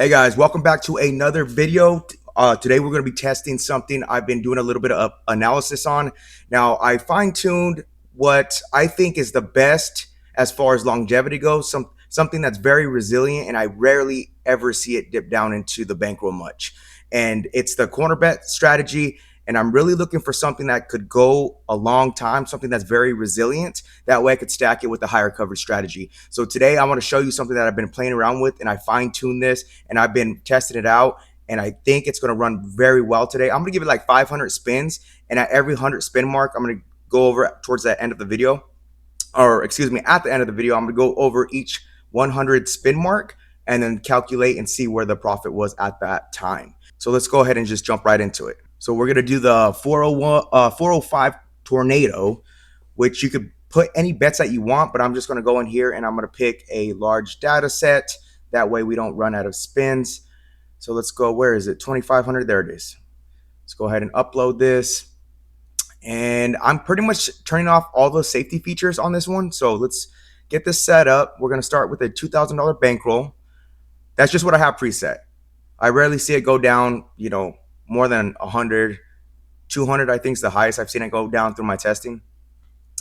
Hey guys, welcome back to another video. Today we're going to be testing something I've been doing a little bit of analysis on. Now, I fine-tuned what I think is the best as far as longevity goes, something that's very resilient, and I rarely ever see it dip down into the bankroll much. And it's the corner bet strategy. And I'm really looking for something that could go a long time, something that's very resilient. That way I could stack it with a higher coverage strategy. So today I want to show you something that I've been playing around with, and I fine-tuned this and I've been testing it out. And I think it's going to run very well today. I'm going to give it like 500 spins. And at every 100 spin mark, I'm going to go over towards the end of the video. Or excuse me, at the end of the video, I'm going to go over each 100 spin mark and then calculate and see where the profit was at that time. So let's go ahead and just jump right into it. So we're going to do the 405 tornado, which you could put any bets that you want, but I'm just going to go in here and I'm going to pick a large data set. That way we don't run out of spins. So let's go, where is it? 2,500, there it is. Let's go ahead and upload this. And I'm pretty much turning off all the safety features on this one. So let's get this set up. We're going to start with a $2,000 bankroll. That's just what I have preset. I rarely see it go down, more than 100, 200, I think is the highest I've seen it go down through my testing.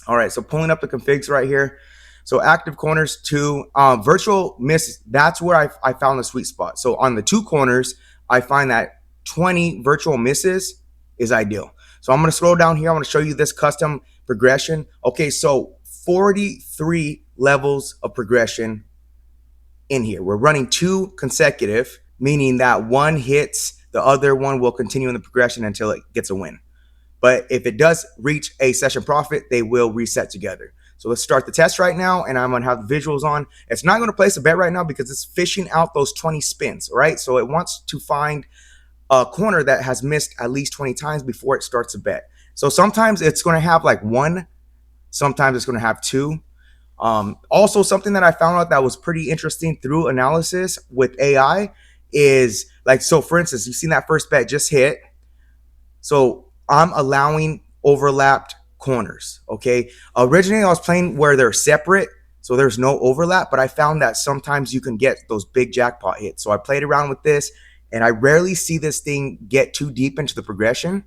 All right, so pulling up the configs right here. So active corners, 2. Virtual miss, that's where I found the sweet spot. So on the 2 corners, I find that 20 virtual misses is ideal. So I'm going to scroll down here. I'm going to show you this custom progression. Okay, so 43 levels of progression in here. We're running 2 consecutive, meaning that one hits, the other one will continue in the progression until it gets a win. But if it does reach a session profit, they will reset together. So let's start the test right now, and I'm going to have the visuals on. It's not going to place a bet right now because it's fishing out those 20 spins, right? So it wants to find a corner that has missed at least 20 times before it starts a bet. So sometimes it's going to have like 1, sometimes it's going to have 2. Also, something that I found out that was pretty interesting through analysis with AI is like, so for instance, you've seen that first bet just hit. So I'm allowing overlapped corners, okay? Originally, I was playing where they're separate, so there's no overlap, but I found that sometimes you can get those big jackpot hits. So I played around with this, and I rarely see this thing get too deep into the progression.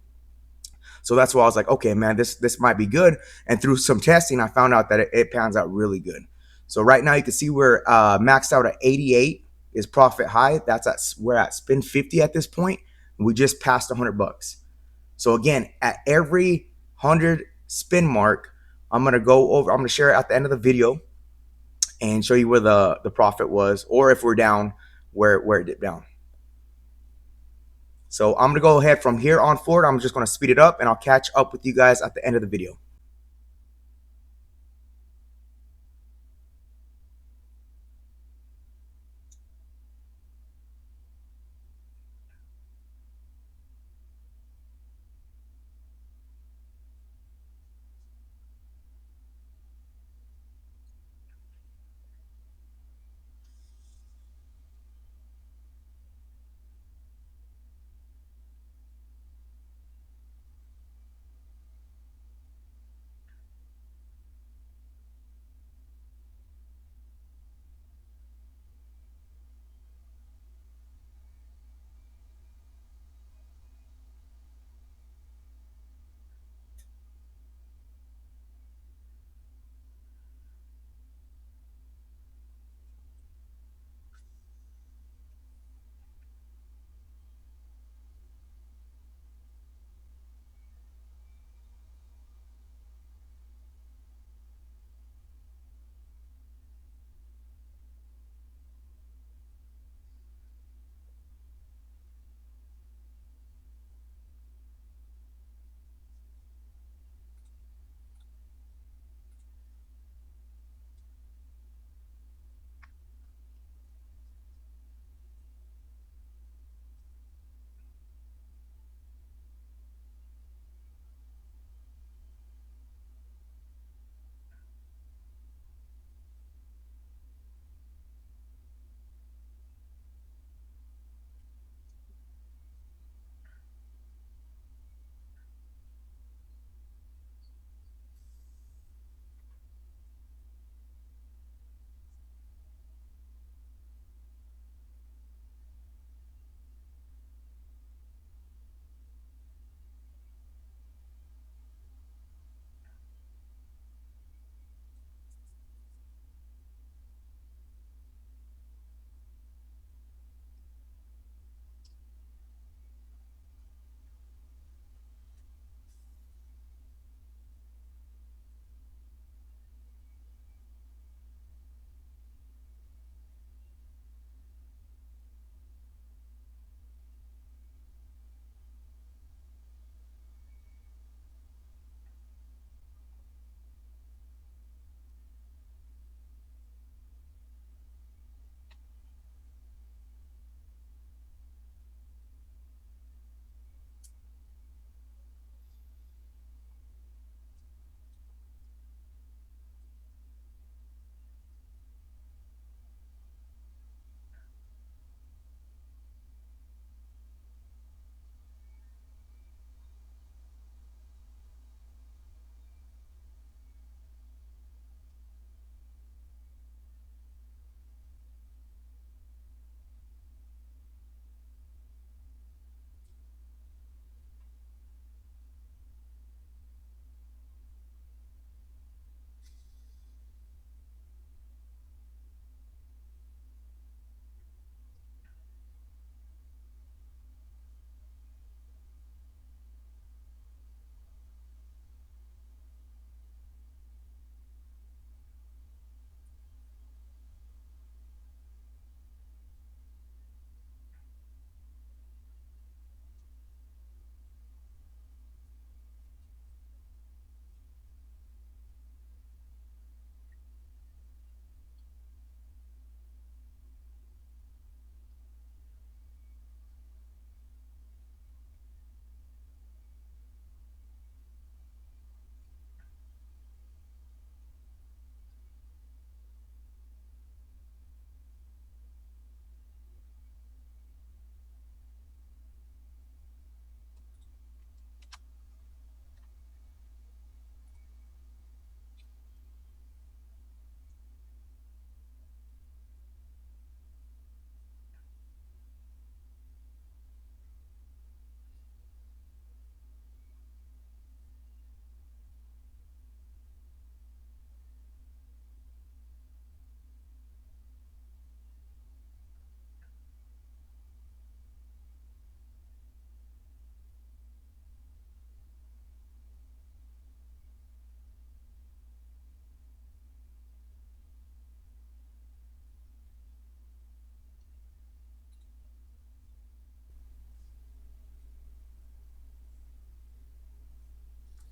So that's why I was like, okay, man, this might be good. And through some testing, I found out that it pans out really good. So right now you can see we're maxed out at 88 is profit high. We're at spin 50 at this point. We just passed $100. So again, at every 100 spin mark, I'm going to share it at the end of the video and show you where the profit was, or if we're down, where it dipped down. So I'm going to go ahead from here on forward. I'm just going to speed it up, and I'll catch up with you guys at the end of the video.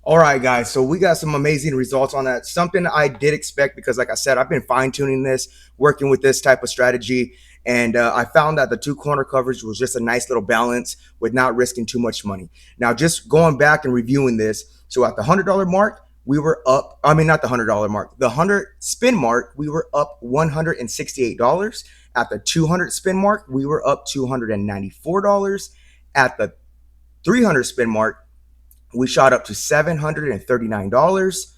All right, guys. So we got some amazing results on that. Something I did expect because, like I said, I've been fine tuning this, working with this type of strategy, and I found that the two corner coverage was just a nice little balance with not risking too much money. Now, just going back and reviewing this, so at the $100 mark, we were up. I mean, not the $100 mark, the 100 spin mark, we were up $168. At the 200 spin mark, we were up $294. At the 300 spin mark, we shot up to $739.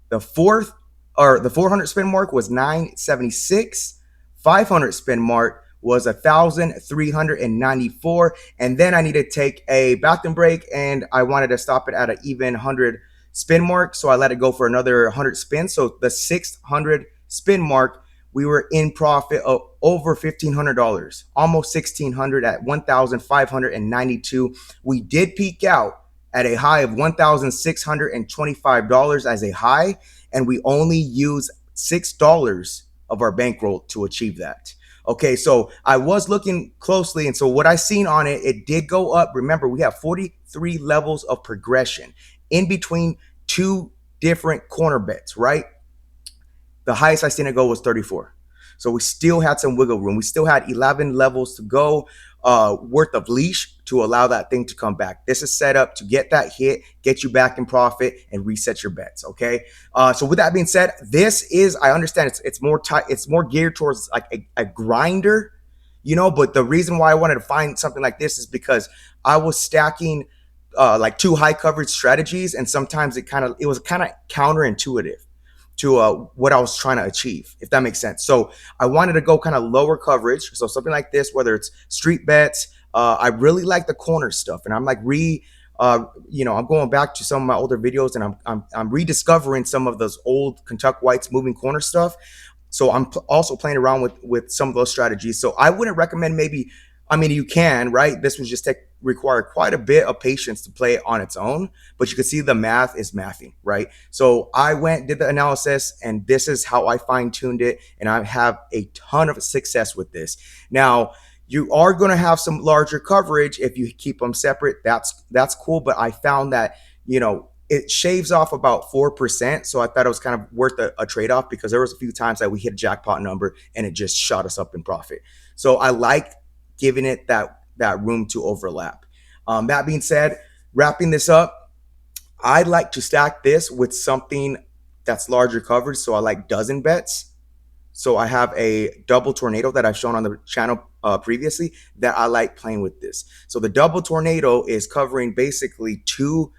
The fourth or the 400 spin mark was 976. 500 spin mark was 1,394. And then I needed to take a bathroom break and I wanted to stop it at an even 100 spin mark. So I let it go for another 100 spins. So the 600 spin mark, we were in profit of over $1,500, almost $1,600 at 1,592. We did peak out at a high of $1,625 as a high, and we only use $6 of our bankroll to achieve that. Okay, so I was looking closely, and so what I seen on it, it did go up. Remember, we have 43 levels of progression in between two different corner bets, right? The highest I seen it go was 34. So we still had some wiggle room. We still had 11 levels to go worth of leash to allow that thing to come back. This is set up to get that hit, get you back in profit, and reset your bets. Okay. So with that being said, this is, I understand it's more tight, it's more geared towards like a grinder, you know. But the reason why I wanted to find something like this is because I was stacking like two high coverage strategies, and sometimes it was kind of counterintuitive to what I was trying to achieve, if that makes sense. So I wanted to go kind of lower coverage. So something like this, whether it's street bets, I really like the corner stuff, and I'm like I'm going back to some of my older videos, and I'm rediscovering some of those old Kentucky Whites moving corner stuff. So I'm also playing around with some of those strategies. So I wouldn't recommend maybe. I mean, you can, right? This would just require quite a bit of patience to play it on its own, but you can see the math is mathing, right? So I did the analysis, and this is how I fine tuned it, and I have a ton of success with this. Now, you are going to have some larger coverage if you keep them separate. That's cool, but I found that it shaves off about 4%. So I thought it was kind of worth a trade-off, because there was a few times that we hit a jackpot number and it just shot us up in profit. So I like giving it that room to overlap. That being said, wrapping this up, I'd like to stack this with something that's larger coverage. So I like dozen bets. So I have a double tornado that I've shown on the channel previously that I like playing with this. So the double tornado is covering basically two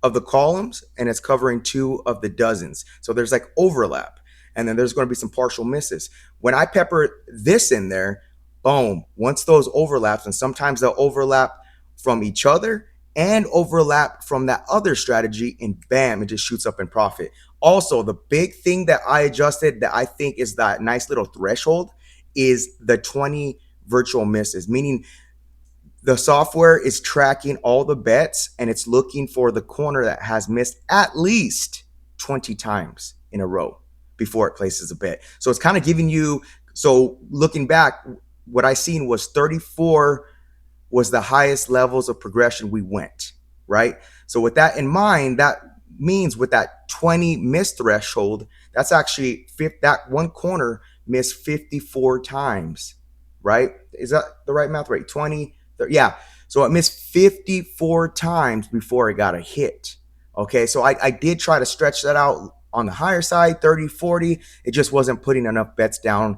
of the columns, and it's covering two of the dozens. So there's like overlap, and then there's going to be some partial misses. When I pepper this in there, boom, once those overlaps, and sometimes they'll overlap from each other and overlap from that other strategy, and bam, it just shoots up in profit. Also, the big thing that I adjusted that I think is that nice little threshold is the 20 virtual misses, meaning the software is tracking all the bets and it's looking for the corner that has missed at least 20 times in a row before it places a bet. So it's kind of giving you, so looking back, what I seen was 34 was the highest levels of progression we went, right? So with that in mind, that means with that 20 miss threshold, that's actually that one corner missed 54 times, right? Is that the right math rate? 20, 30, yeah. So it missed 54 times before it got a hit. Okay, so I did try to stretch that out on the higher side, 30, 40. It just wasn't putting enough bets down.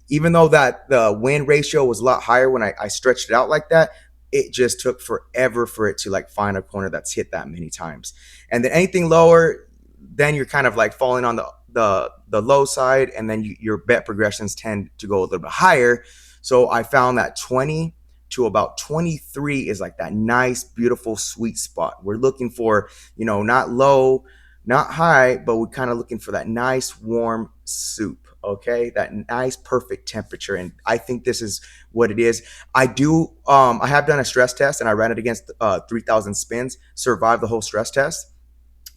Even though that the win ratio was a lot higher when I stretched it out like that, it just took forever for it to like find a corner that's hit that many times. And then anything lower, then you're kind of like falling on the low side, and then your bet progressions tend to go a little bit higher. So I found that 20 to about 23 is like that nice, beautiful, sweet spot. We're looking for, not low, not high, but we're kind of looking for that nice, warm soup. Okay, that nice, perfect temperature. And I think this is what it is. I have done a stress test, and I ran it against 3,000 spins, survived the whole stress test.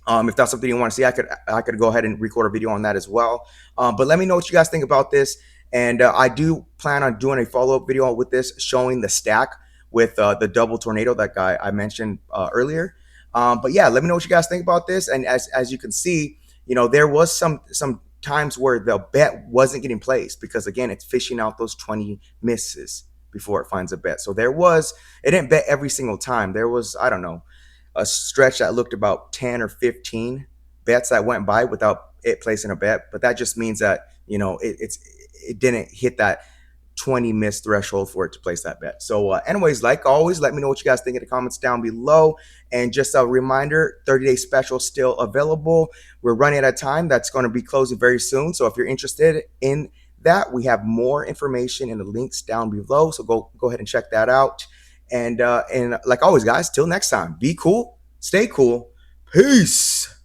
If that's something you want to see, I could go ahead and record a video on that as well. But let me know what you guys think about this. And I do plan on doing a follow-up video with this, showing the stack with the double tornado that guy I mentioned earlier. But yeah, let me know what you guys think about this. And as you can see, there was some times where the bet wasn't getting placed because again, it's fishing out those 20 misses before it finds a bet. So it didn't bet every single time. There was, I don't know, a stretch that looked about 10 or 15 bets that went by without it placing a bet. But that just means that, it didn't hit that 20 miss threshold for it to place that bet. So, anyways, like always, let me know what you guys think in the comments down below. And just a reminder, 30-day special still available. We're running out of time. That's going to be closing very soon. So if you're interested in that, we have more information in the links down below. So go ahead and check that out. And like always, guys, till next time, be cool, stay cool, peace.